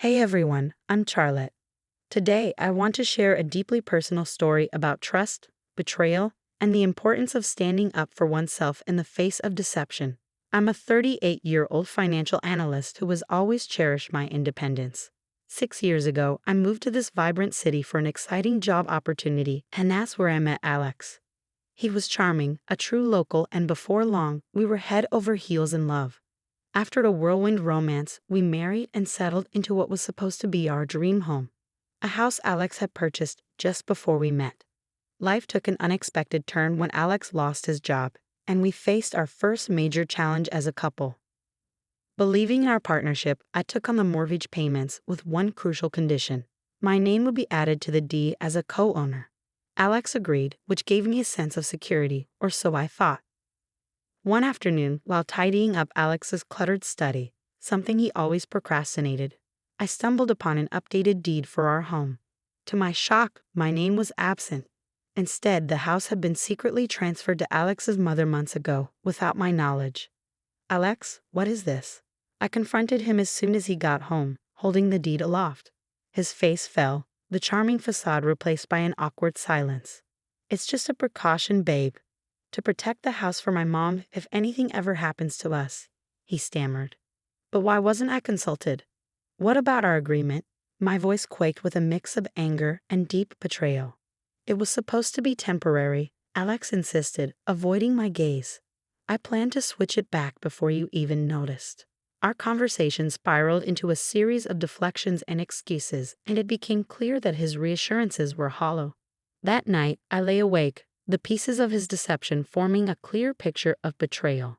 Hey everyone, I'm Charlotte. Today I want to share a deeply personal story about trust, betrayal, and the importance of standing up for oneself in the face of deception. I'm a 38-year-old financial analyst who has always cherished my independence. 6 years ago, I moved to this vibrant city for an exciting job opportunity, and that's where I met Alex. He was charming, a true local, and before long, we were head over heels in love. After a whirlwind romance, we married and settled into what was supposed to be our dream home, a house Alex had purchased just before we met. Life took an unexpected turn when Alex lost his job, and we faced our first major challenge as a couple. Believing in our partnership, I took on the mortgage payments with one crucial condition: my name would be added to the deed as a co-owner. Alex agreed, which gave me a sense of security, or so I thought. One afternoon, while tidying up Alex's cluttered study, something he always procrastinated, I stumbled upon an updated deed for our home. To my shock, my name was absent. Instead, the house had been secretly transferred to Alex's mother months ago, without my knowledge. "Alex, what is this?" I confronted him as soon as he got home, holding the deed aloft. His face fell, the charming facade replaced by an awkward silence. "It's just a precaution, babe. To protect the house for my mom if anything ever happens to us," he stammered. But why wasn't I consulted? What about our agreement? My voice quaked with a mix of anger and deep betrayal. "It was supposed to be temporary," Alex insisted, avoiding my gaze. "I planned to switch it back before you even noticed." Our conversation spiraled into a series of deflections and excuses, and it became clear that his reassurances were hollow. That night, I lay awake, the pieces of his deception forming a clear picture of betrayal.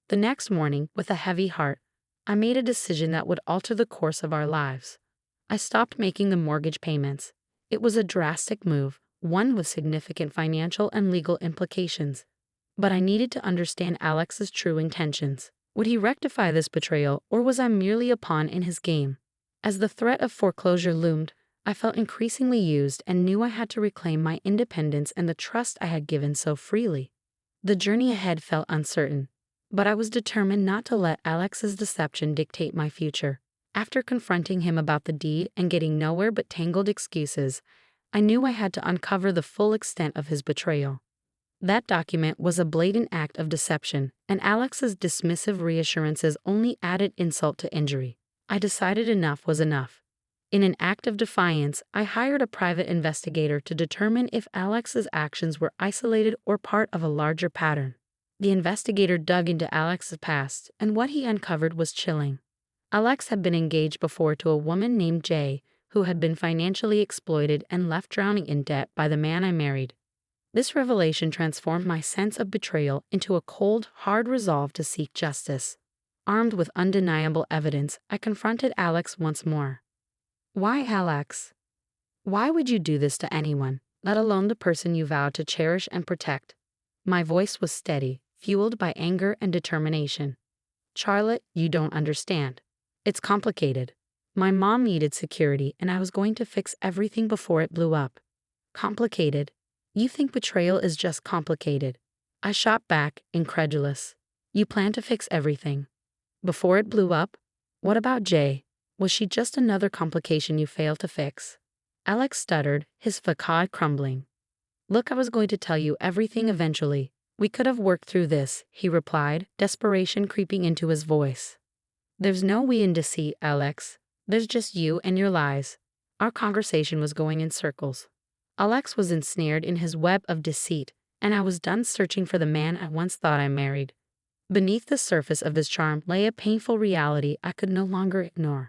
The next morning, with a heavy heart, I made a decision that would alter the course of our lives. I stopped making the mortgage payments. It was a drastic move, one with significant financial and legal implications. But I needed to understand Alex's true intentions. Would he rectify this betrayal, or was I merely a pawn in his game? As the threat of foreclosure loomed, I felt increasingly used and knew I had to reclaim my independence and the trust I had given so freely. The journey ahead felt uncertain, but I was determined not to let Alex's deception dictate my future. After confronting him about the deed and getting nowhere but tangled excuses, I knew I had to uncover the full extent of his betrayal. That document was a blatant act of deception, and Alex's dismissive reassurances only added insult to injury. I decided enough was enough. In an act of defiance, I hired a private investigator to determine if Alex's actions were isolated or part of a larger pattern. The investigator dug into Alex's past, and what he uncovered was chilling. Alex had been engaged before to a woman named Jay, who had been financially exploited and left drowning in debt by the man I married. This revelation transformed my sense of betrayal into a cold, hard resolve to seek justice. Armed with undeniable evidence, I confronted Alex once more. "Why, Alex? Why would you do this to anyone, let alone the person you vowed to cherish and protect?" My voice was steady, fueled by anger and determination. "Charlotte, you don't understand. It's complicated. My mom needed security, and I was going to fix everything before it blew up." "Complicated? You think betrayal is just complicated?" I shot back, incredulous. "You plan to fix everything before it blew up? What about Jay? Was she just another complication you failed to fix?" Alex stuttered, his facade crumbling. "Look, I was going to tell you everything eventually. We could have worked through this," he replied, desperation creeping into his voice. "There's no we in deceit, Alex. There's just you and your lies." Our conversation was going in circles. Alex was ensnared in his web of deceit, and I was done searching for the man I once thought I married. Beneath the surface of his charm lay a painful reality I could no longer ignore.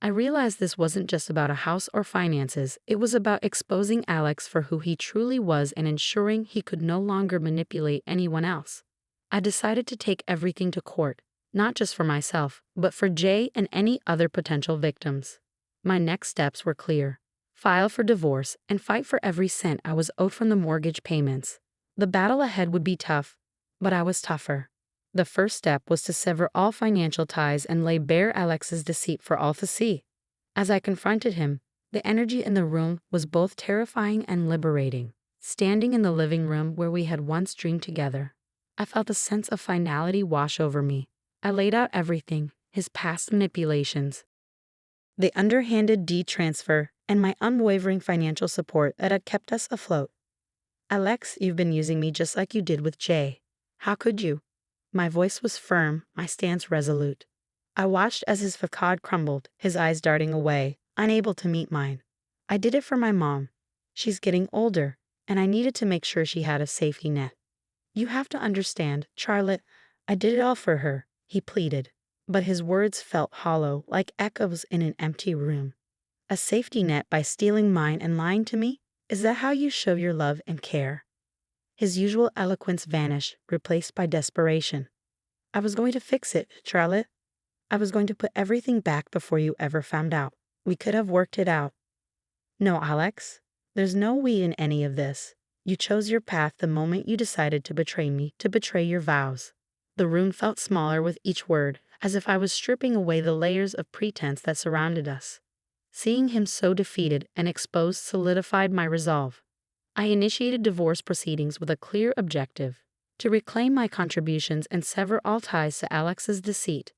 I realized this wasn't just about a house or finances, it was about exposing Alex for who he truly was and ensuring he could no longer manipulate anyone else. I decided to take everything to court, not just for myself, but for Jay and any other potential victims. My next steps were clear: file for divorce and fight for every cent I was owed from the mortgage payments. The battle ahead would be tough, but I was tougher. The first step was to sever all financial ties and lay bare Alex's deceit for all to see. As I confronted him, the energy in the room was both terrifying and liberating. Standing in the living room where we had once dreamed together, I felt a sense of finality wash over me. I laid out everything: his past manipulations, the underhanded deed transfer, and my unwavering financial support that had kept us afloat. Alex, you've been using me just like you did with Jay. How could you? My voice was firm, my stance resolute. I watched as his facade crumbled, his eyes darting away, unable to meet mine. I did it for my mom. She's getting older, and I needed to make sure she had a safety net. You have to understand, Charlotte, I did it all for her, he pleaded. But his words felt hollow, like echoes in an empty room. A safety net by stealing mine and lying to me? Is that how you show your love and care? His usual eloquence vanished, replaced by desperation. I was going to fix it, Charlotte. I was going to put everything back before you ever found out. We could have worked it out. No, Alex. There's no we in any of this. You chose your path the moment you decided to betray me, to betray your vows. The room felt smaller with each word, as if I was stripping away the layers of pretense that surrounded us. Seeing him so defeated and exposed solidified my resolve. I initiated divorce proceedings with a clear objective: to reclaim my contributions and sever all ties to Alex's deceit.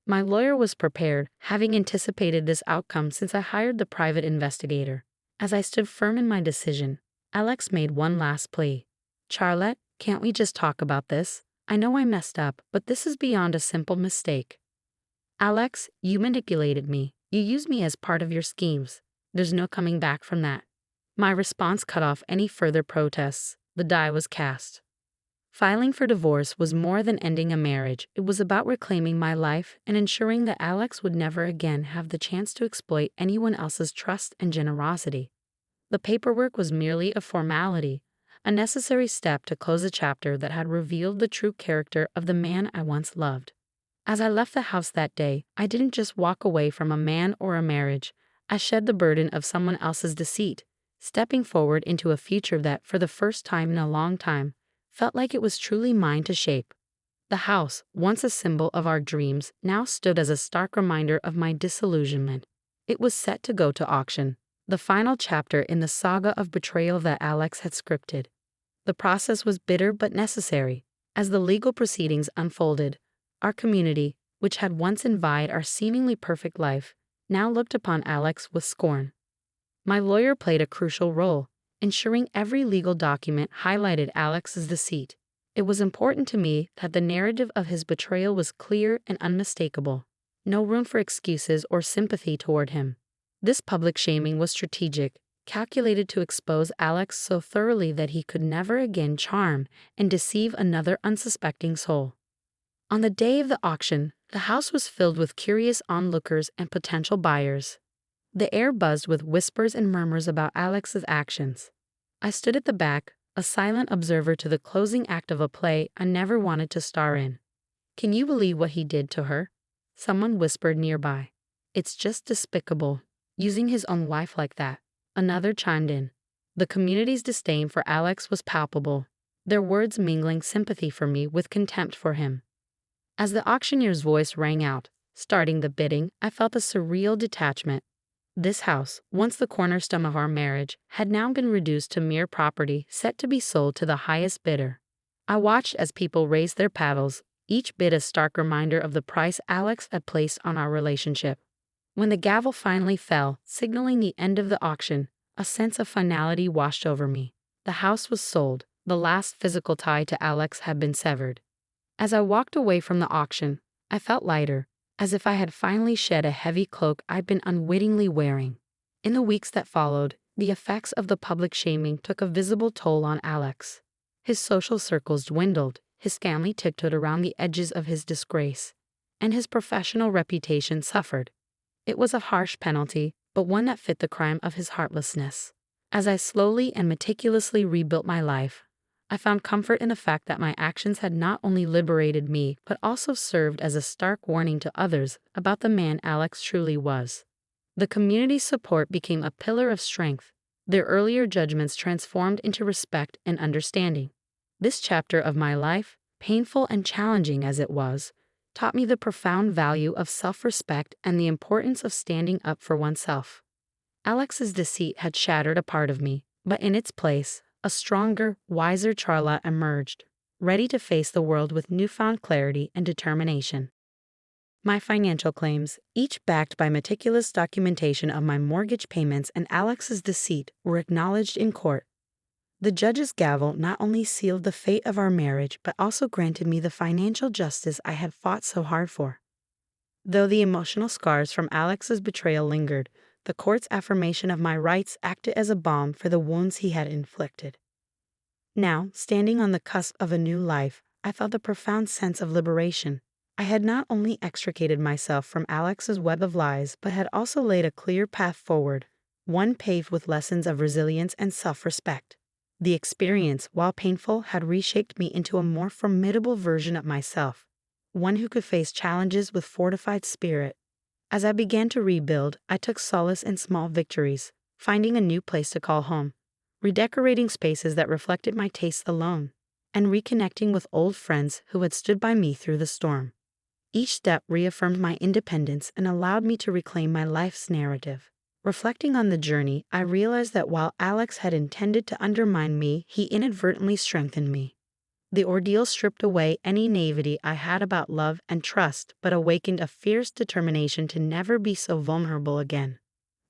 My lawyer was prepared, having anticipated this outcome since I hired the private investigator. As I stood firm in my decision, Alex made one last plea. Charlotte, can't we just talk about this? I know I messed up, but this is beyond a simple mistake. Alex, you manipulated me. You used me as part of your schemes. There's no coming back from that. My response cut off any further protests. The die was cast. Filing for divorce was more than ending a marriage. It was about reclaiming my life and ensuring that Alex would never again have the chance to exploit anyone else's trust and generosity. The paperwork was merely a formality, a necessary step to close a chapter that had revealed the true character of the man I once loved. As I left the house that day, I didn't just walk away from a man or a marriage. I shed the burden of someone else's deceit, stepping forward into a future that, for the first time in a long time, felt like it was truly mine to shape. The house, once a symbol of our dreams, now stood as a stark reminder of my disillusionment. It was set to go to auction, the final chapter in the saga of betrayal that Alex had scripted. The process was bitter but necessary. As the legal proceedings unfolded, our community, which had once envied our seemingly perfect life, now looked upon Alex with scorn. My lawyer played a crucial role, ensuring every legal document highlighted Alex's deceit. It was important to me that the narrative of his betrayal was clear and unmistakable. No room for excuses or sympathy toward him. This public shaming was strategic, calculated to expose Alex so thoroughly that he could never again charm and deceive another unsuspecting soul. On the day of the auction, the house was filled with curious onlookers and potential buyers. The air buzzed with whispers and murmurs about Alex's actions. I stood at the back, a silent observer to the closing act of a play I never wanted to star in. Can you believe what he did to her? Someone whispered nearby. It's just despicable, using his own wife like that. Another chimed in. The community's disdain for Alex was palpable, their words mingling sympathy for me with contempt for him. As the auctioneer's voice rang out, starting the bidding, I felt a surreal detachment. This house, once the cornerstone of our marriage, had now been reduced to mere property set to be sold to the highest bidder. I watched as people raised their paddles, each bid a stark reminder of the price Alex had placed on our relationship. When the gavel finally fell, signaling the end of the auction, a sense of finality washed over me. The house was sold, the last physical tie to Alex had been severed. As I walked away from the auction, I felt lighter, as if I had finally shed a heavy cloak I'd been unwittingly wearing. In the weeks that followed, the effects of the public shaming took a visible toll on Alex. His social circles dwindled, his family tiptoed around the edges of his disgrace, and his professional reputation suffered. It was a harsh penalty, but one that fit the crime of his heartlessness. As I slowly and meticulously rebuilt my life, I found comfort in the fact that my actions had not only liberated me, but also served as a stark warning to others about the man Alex truly was. The community's support became a pillar of strength, their earlier judgments transformed into respect and understanding. This chapter of my life, painful and challenging as it was, taught me the profound value of self-respect and the importance of standing up for oneself. Alex's deceit had shattered a part of me, but in its place, a stronger, wiser Charlotte emerged, ready to face the world with newfound clarity and determination. My financial claims, each backed by meticulous documentation of my mortgage payments and Alex's deceit, were acknowledged in court. The judge's gavel not only sealed the fate of our marriage but also granted me the financial justice I had fought so hard for. Though the emotional scars from Alex's betrayal lingered, the court's affirmation of my rights acted as a balm for the wounds he had inflicted. Now, standing on the cusp of a new life, I felt a profound sense of liberation. I had not only extricated myself from Alex's web of lies, but had also laid a clear path forward, one paved with lessons of resilience and self-respect. The experience, while painful, had reshaped me into a more formidable version of myself, one who could face challenges with fortified spirit. As I began to rebuild, I took solace in small victories, finding a new place to call home, redecorating spaces that reflected my tastes alone, and reconnecting with old friends who had stood by me through the storm. Each step reaffirmed my independence and allowed me to reclaim my life's narrative. Reflecting on the journey, I realized that while Alex had intended to undermine me, he inadvertently strengthened me. The ordeal stripped away any naivety I had about love and trust, but awakened a fierce determination to never be so vulnerable again.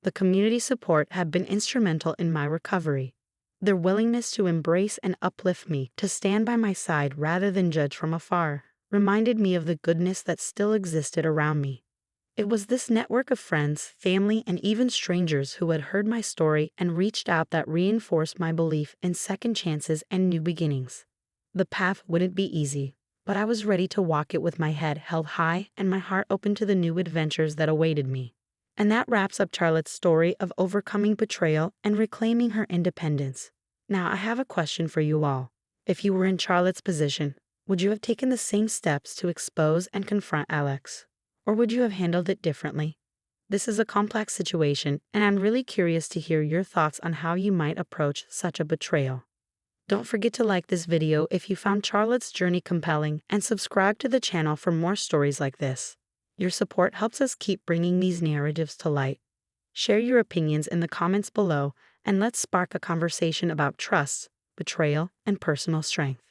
The community support had been instrumental in my recovery. Their willingness to embrace and uplift me, to stand by my side rather than judge from afar, reminded me of the goodness that still existed around me. It was this network of friends, family, and even strangers who had heard my story and reached out that reinforced my belief in second chances and new beginnings. The path wouldn't be easy, but I was ready to walk it with my head held high and my heart open to the new adventures that awaited me. And that wraps up Charlotte's story of overcoming betrayal and reclaiming her independence. Now, I have a question for you all. If you were in Charlotte's position, would you have taken the same steps to expose and confront Alex? Or would you have handled it differently? This is a complex situation, and I'm really curious to hear your thoughts on how you might approach such a betrayal. Don't forget to like this video if you found Charlotte's journey compelling and subscribe to the channel for more stories like this. Your support helps us keep bringing these narratives to light. Share your opinions in the comments below, and let's spark a conversation about trust, betrayal, and personal strength.